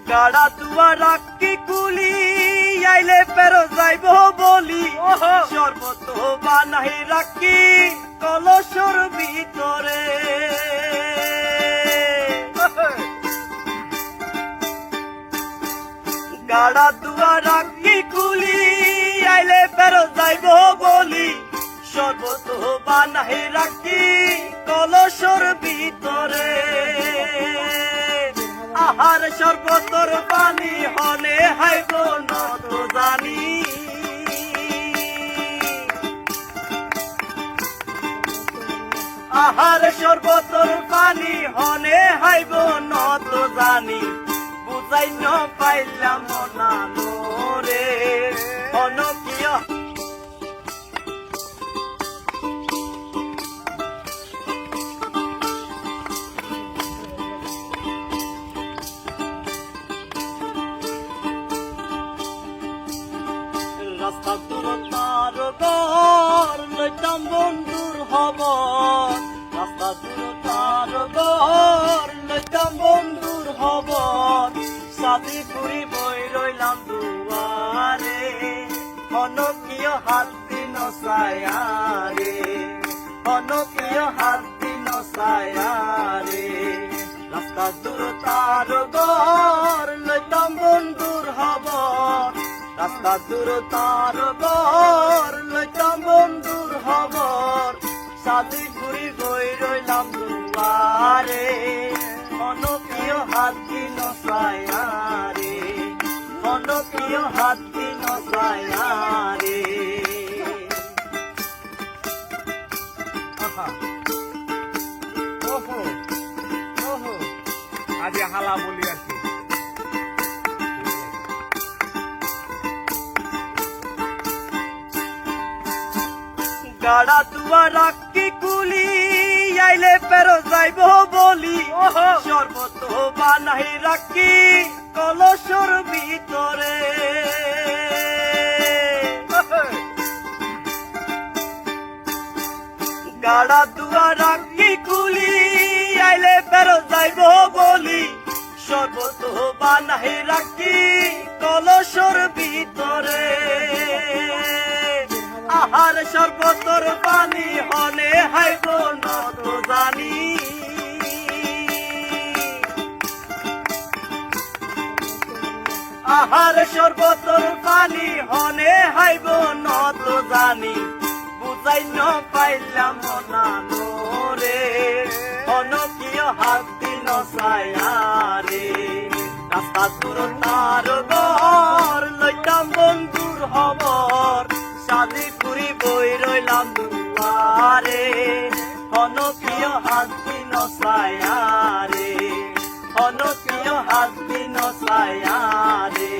গাড়া দুয়া রাখি কুলি আইলে পেরো যাইব বলি শরবত বানাই রাখি কলসর ভিতরে গাড়া দুয়া রাখি কুলি আইলে পেরো যাইব বলি শরবত বানাই রাখি কলসর ভিতরে আহার শরবতর পানি হলে হাইব নত জানি আহার শরবতর পানি হলে হাইব নত জানি বুঝাই ন পাইলাম না রে অনকিয় রাস্তা দূরতার গর লইতাম বন্ধুর হবর রাস্তা দূরতার গর লইতাম বন্ধুর হবর সাদি পুরি বই রইলাম দুয়ারে অনকিয় হাতি নসায়ারে অনকিয় হাতি নসায়ারে রাস্তা দূরতার গর লইতাম বন্ধুর হবর রাস্তা দূরতার গর লইতাম বন্ধুর হবর সাদি ঘুরি গই রইলাম দুয়ারে অনকিয় হাতি নসায়ারে অনকিয় হাতি নসায়ারে ওহো ওহো আজকে হালা বলি আর কি গাড়া দুয়া রাখি কুলি আইলে পেরো যাইব বলি শরবত বানাই রাখি কলসর ভিতরে গাড়া দুয়া রাখি কুলি আইলে পেরো যাইব বলি শরবত বানাই রাখি কলসর ভিতরে আহার শরবতর পানি হলে হাইব নত জানি আহার শরবতর পানি হলে হাইব নত জানি বুঝাই ন পাইলাম না রে অনকিয় হাতি নসায়ারে রাস্তা দূরতার গর লইতাম বন্ধুর হবর সাদি পুরি বই রইলাম দুয়ারে অনকিয় হাতি নসায়ারে অনকিয় হাতি নসায়ারে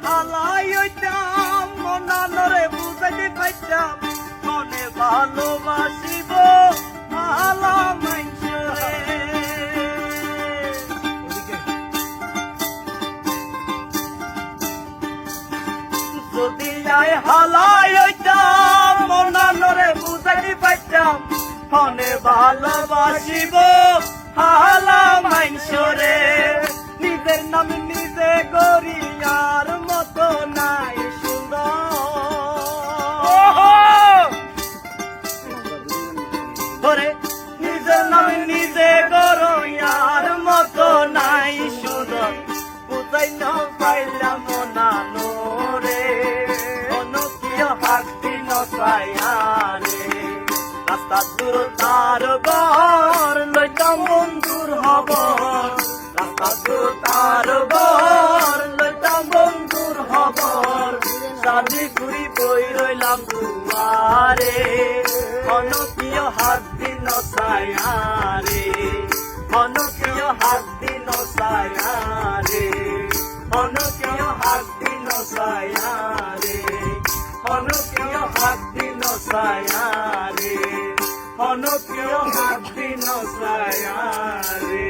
হালাই হইতাম মনানরে বুঝাইতে পাইতাম মনে ভালোবাসিব হালা মাইনসরে যদি আয় হালাই হইতাম মনানরে বুঝাইতে পাইতাম মনে ভালোবাসিব হালা মাইনসরে নিজের নাম নিজে গরিয়ার মতো নাই সুন্দর নিজের নাম নিজে গরিয়ার মতো নাই সুন্দর বুঝাই ন পাইলাম না রে অনকিয় হাতি নসায়ারে রাস্তা দূরতার গর লইতাম বন্ধুর হবর রাস্তা দূরতার গর লইতাম বন্ধুর হবর সাদি ঘুরি বই রইলাম দুয়ারে অনকিয় হাতি নসায়ারে অনকিয় হাতি নসায়ারে অনকিয় হাতি নসায়ারে অনকিয় হাতি নসায়ারে অনপ্রিয় হাত দিন নসায়ারে